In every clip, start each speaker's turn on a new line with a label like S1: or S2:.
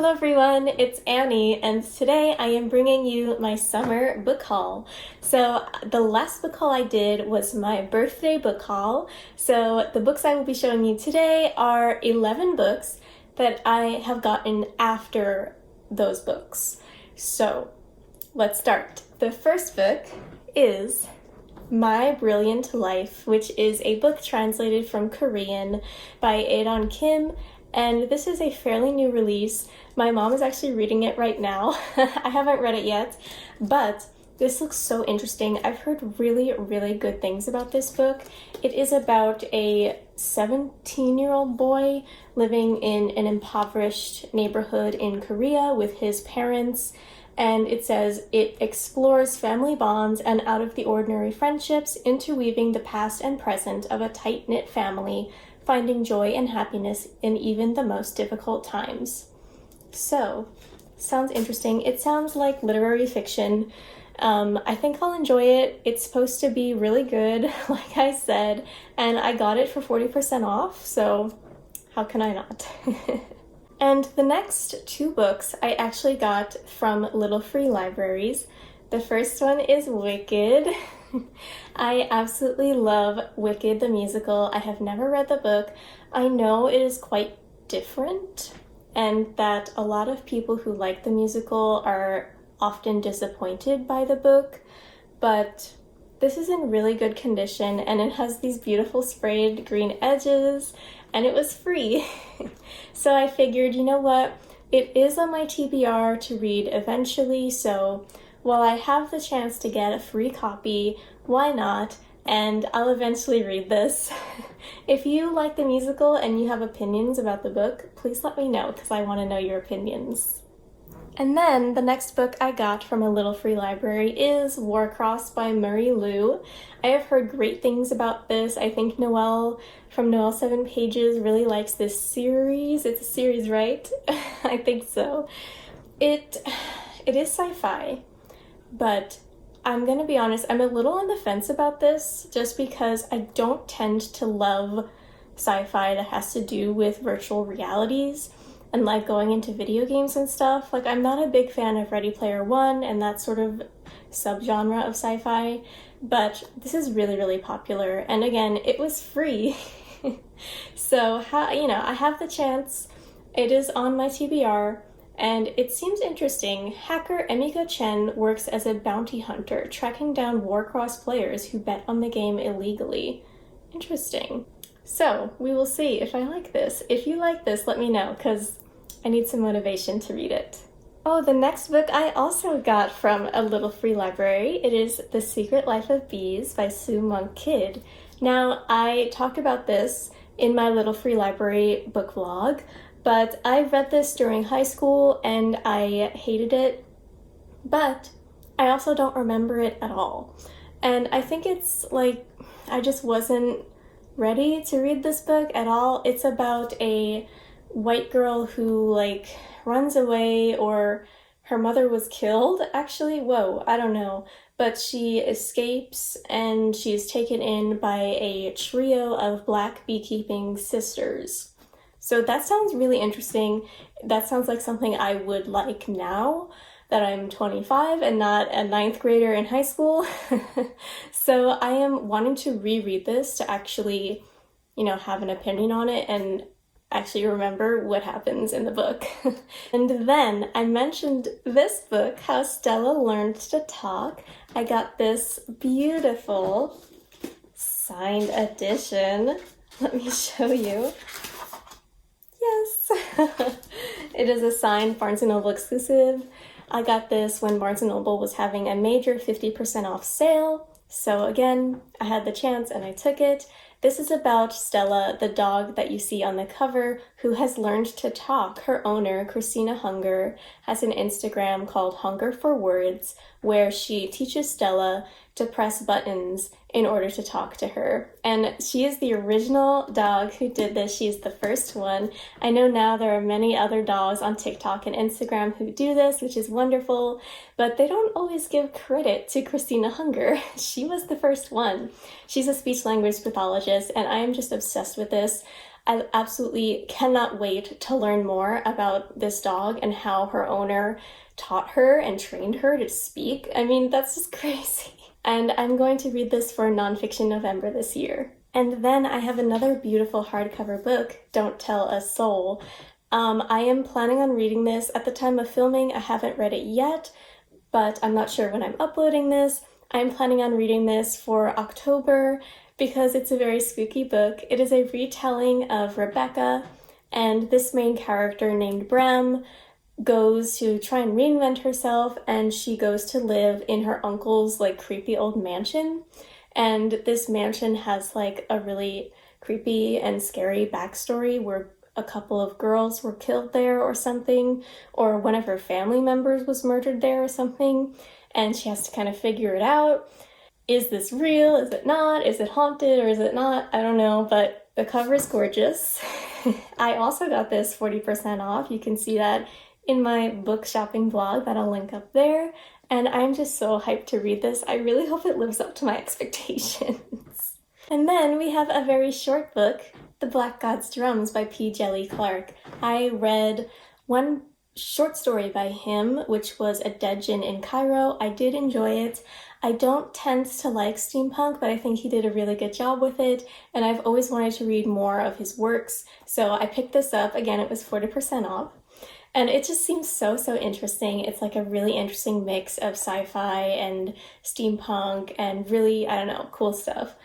S1: Hello everyone, it's Annie, and today I am bringing you my summer book haul. So the last book haul I did was my birthday book haul. So the books I will be showing you today are 11 books that I have gotten after those books. So let's start. The first book is My Brilliant Life, which is a book translated from Korean by Aedon Kim. And this is a fairly new release. My mom is actually reading it right now. I haven't read it yet, but this looks so interesting. I've heard really, really good things about this book. It is about a 17-year-old boy living in an impoverished neighborhood in Korea with his parents. And it says it explores family bonds and out-of-the-ordinary friendships, interweaving the past and present of a tight-knit family, finding joy and happiness in even the most difficult times. So, sounds interesting. It sounds like literary fiction. I think I'll enjoy it. It's supposed to be really good, like I said, and I got it for 40% off, so how can I not? And the next two books I actually got from Little Free Libraries. The first one is Wicked. I absolutely love Wicked the musical. I have never read the book. I know it is quite different and that a lot of people who like the musical are often disappointed by the book, but this is in really good condition and it has these beautiful sprayed green edges and it was free. So I figured, you know what, it is on my TBR to read eventually, so while I have the chance to get a free copy, why not? And I'll eventually read this. If you like the musical and you have opinions about the book, please let me know because I want to know your opinions. And then the next book I got from a Little Free Library is Warcross by Murray Liu. I have heard great things about this. I think Noelle from Noelle 7 Pages really likes this series. It's a series, right? I think so. It is sci-fi, but I'm gonna be honest, I'm a little on the fence about this just because I don't tend to love sci-fi that has to do with virtual realities and like going into video games and stuff. Like, I'm not a big fan of Ready Player One and that sort of subgenre of sci-fi, but this is really, really popular. And again, it was free. So, I have the chance. It is on my TBR. And it seems interesting. Hacker Emiko Chen works as a bounty hunter, tracking down Warcross players who bet on the game illegally. Interesting. So, we will see if I like this. If you like this, let me know, because I need some motivation to read it. Oh, the next book I also got from a Little Free Library. It is The Secret Life of Bees by Sue Monk Kidd. Now, I talk about this in my Little Free Library book vlog, but I read this during high school and I hated it, but I also don't remember it at all. And I think it's like, I just wasn't ready to read this book at all. It's about a white girl who like runs away, or her mother was killed, actually. Whoa, I don't know. But she escapes and she's taken in by a trio of black beekeeping sisters. So that sounds really interesting. That sounds like something I would like now that I'm 25 and not a 9th grader in high school. So I am wanting to reread this to actually, have an opinion on it and actually remember what happens in the book. And then I mentioned this book, How Stella Learned to Talk. I got this beautiful signed edition. Let me show you. Yes! It is a signed Barnes & Noble exclusive. I got this when Barnes & Noble was having a major 50% off sale. So again, I had the chance and I took it. This is about Stella, the dog that you see on the cover, who has learned to talk. Her owner, Christina Hunger, has an Instagram called Hunger for Words, where she teaches Stella to press buttons in order to talk to her. And she is the original dog who did this. She is the first one. I know now there are many other dogs on TikTok and Instagram who do this, which is wonderful, but they don't always give credit to Christina Hunger. She was the first one. She's a speech language pathologist, and I am just obsessed with this. I absolutely cannot wait to learn more about this dog and how her owner taught her and trained her to speak. I mean, that's just crazy. And I'm going to read this for Nonfiction November this year. And then I have another beautiful hardcover book, Don't Tell a Soul. I am planning on reading this. At the time of filming, I haven't read it yet, but I'm not sure when I'm uploading this. I'm planning on reading this for October because it's a very spooky book. It is a retelling of Rebecca, and this main character named Bram goes to try and reinvent herself, and she goes to live in her uncle's like creepy old mansion. And this mansion has like a really creepy and scary backstory where a couple of girls were killed there or something, or one of her family members was murdered there or something, and she has to kind of figure it out. Is this real? Is it not? Is it haunted or is it not? I don't know, but the cover is gorgeous. I also got this 40% off. You can see that in my book shopping vlog that I'll link up there. And I'm just so hyped to read this. I really hope it lives up to my expectations. And then we have a very short book, The Black God's Drums by P. Djeli Clark. I read one short story by him, which was A Dead Djinn in Cairo. I did enjoy it. I don't tend to like steampunk, but I think he did a really good job with it, and I've always wanted to read more of his works, so I picked this up. Again, it was 40% off, and it just seems so interesting. It's like a really interesting mix of sci-fi and steampunk and really, I don't know, cool stuff.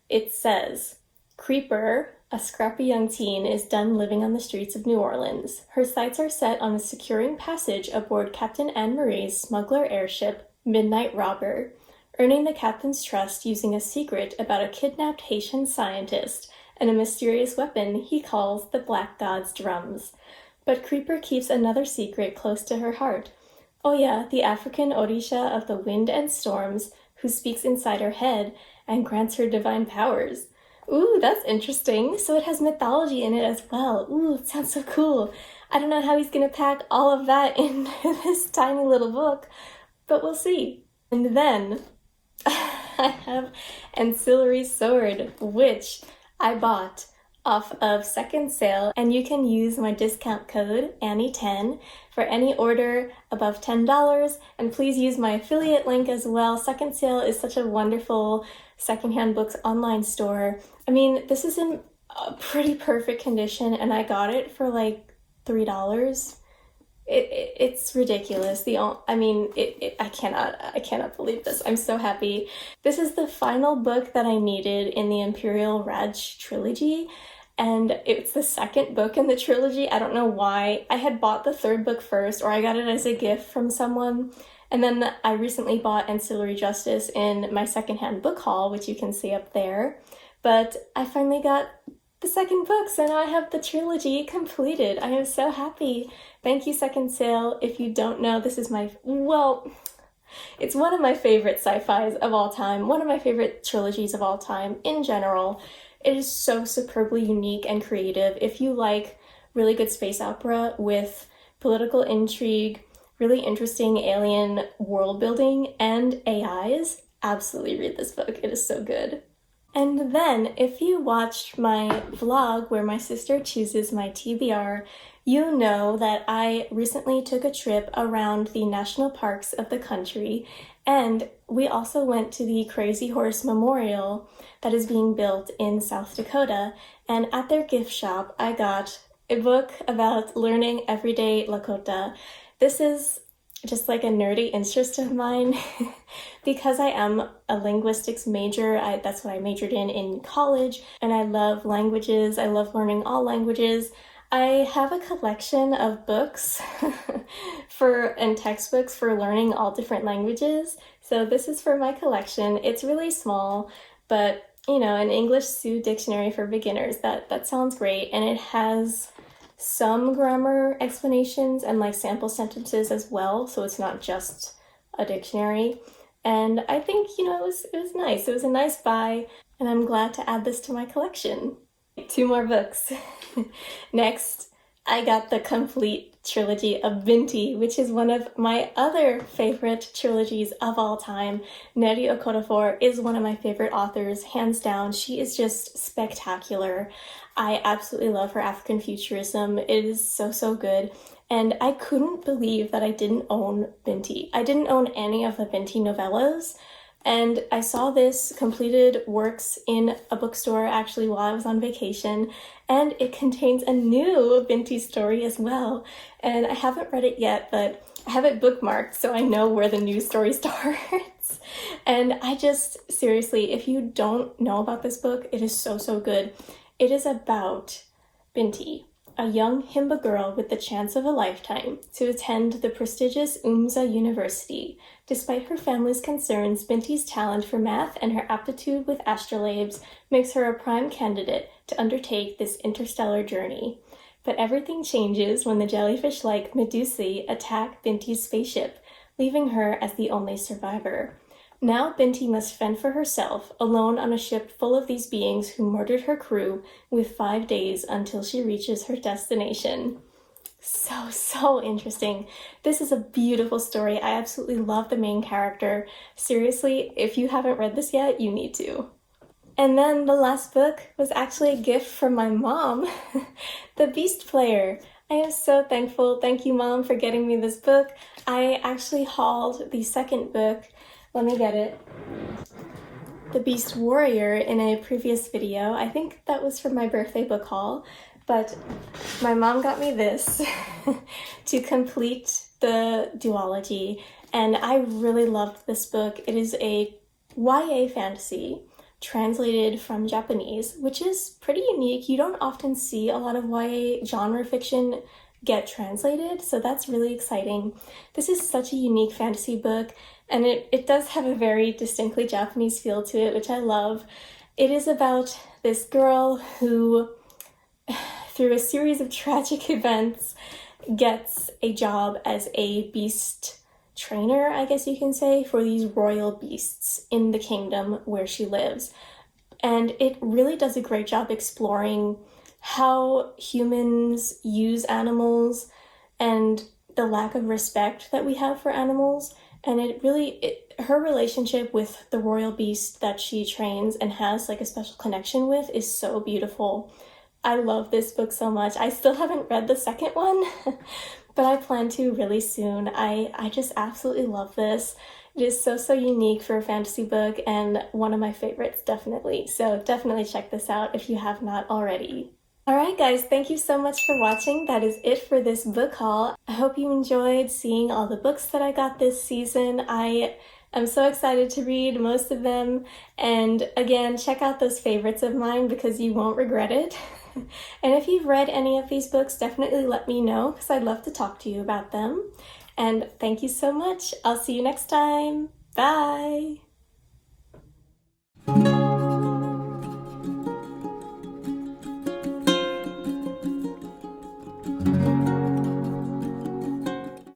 S1: It says, Creeper, a scrappy young teen, is done living on the streets of New Orleans. Her sights are set on a securing passage aboard Captain Anne-Marie's smuggler airship, Midnight Robber, earning the captain's trust using a secret about a kidnapped Haitian scientist and a mysterious weapon he calls the Black God's Drums. But Creeper keeps another secret close to her heart. Oh yeah, the African Orisha of the wind and storms, who speaks inside her head and grants her divine powers. Ooh, that's interesting. So it has mythology in it as well. Ooh, it sounds so cool. I don't know how he's gonna pack all of that in this tiny little book, but we'll see. And then I have Ancillary Sword, which I bought off of Second Sale, and you can use my discount code Annie10 for any order above $10, and please use my affiliate link as well. Second Sale is such a wonderful secondhand books online store. I mean, this is in a pretty perfect condition, and I got it for like $3. It's ridiculous. I cannot believe this. I'm so happy. This is the final book that I needed in the Imperial Raj trilogy, and it's the second book in the trilogy. I don't know why. I had bought the third book first, or I got it as a gift from someone, and then I recently bought Ancillary Justice in my secondhand book haul, which you can see up there. But I finally got the second book, so now I have the trilogy completed. I am so happy. Thank you, Second Sale. If you don't know, this is it's one of my favorite sci-fis of all time, one of my favorite trilogies of all time in general. It is so superbly unique and creative. If you like really good space opera with political intrigue, really interesting alien world building, and AIs, absolutely read this book. It is so good. And then, if you watched my vlog where my sister chooses my TBR, you know that I recently took a trip around the national parks of the country, and we also went to the Crazy Horse Memorial that is being built in South Dakota, and at their gift shop I got a book about learning everyday Lakota. This is just like a nerdy interest of mine because I am a linguistics major. That's what I majored in college, and I love languages. I love learning all languages. I have a collection of books and textbooks for learning all different languages. So this is for my collection. It's really small, but you know, an English Sioux dictionary for beginners, that sounds great, and it has some grammar explanations and like sample sentences as well, so it's not just a dictionary. And I think, you know, it was nice. It was a nice buy, and I'm glad to add this to my collection. 2 more books. Next, I got the complete trilogy of Binti, which is one of my other favorite trilogies of all time. Neri Okorafor is one of my favorite authors, hands down. She is just spectacular. I absolutely love her African futurism. It is so, so good. And I couldn't believe that I didn't own Binti. I didn't own any of the Binti novellas. And I saw this completed works in a bookstore actually while I was on vacation, and it contains a new Binti story as well. And I haven't read it yet, but I have it bookmarked so I know where the new story starts. And I just, seriously, if you don't know about this book, it is so, so good. It is about Binti, a young Himba girl with the chance of a lifetime to attend the prestigious UMZA University. Despite her family's concerns, Binti's talent for math and her aptitude with astrolabes makes her a prime candidate to undertake this interstellar journey. But everything changes when the jellyfish-like Medusae attack Binti's spaceship, leaving her as the only survivor. Now Binti must fend for herself, alone on a ship full of these beings who murdered her crew, with 5 days until she reaches her destination. So, so interesting. This is a beautiful story. I absolutely love the main character. Seriously, if you haven't read this yet, you need to. And then the last book was actually a gift from my mom, The Beast Player. I am so thankful. Thank you, Mom, for getting me this book. I actually hauled the second book. Let me get it. The Beast Warrior in a previous video. I think that was for my birthday book haul, but my mom got me this to complete the duology, and I really loved this book. It is a YA fantasy translated from Japanese, which is pretty unique. You don't often see a lot of YA genre fiction get translated, so that's really exciting. This is such a unique fantasy book, and it does have a very distinctly Japanese feel to it, which I love. It is about this girl who, through a series of tragic events, gets a job as a beast trainer, I guess you can say, for these royal beasts in the kingdom where she lives. And it really does a great job exploring how humans use animals and the lack of respect that we have for animals. And her relationship with the royal beast that she trains and has like a special connection with is so beautiful. I love this book so much. I still haven't read the second one, but I plan to really soon. I just absolutely love this. It is so, so unique for a fantasy book and one of my favorites, definitely. So definitely check this out if you have not already. Alright guys, thank you so much for watching. That is it for this book haul. I hope you enjoyed seeing all the books that I got this season. I am so excited to read most of them. And again, check out those favorites of mine because you won't regret it. And if you've read any of these books, definitely let me know because I'd love to talk to you about them. And thank you so much. I'll see you next time. Bye!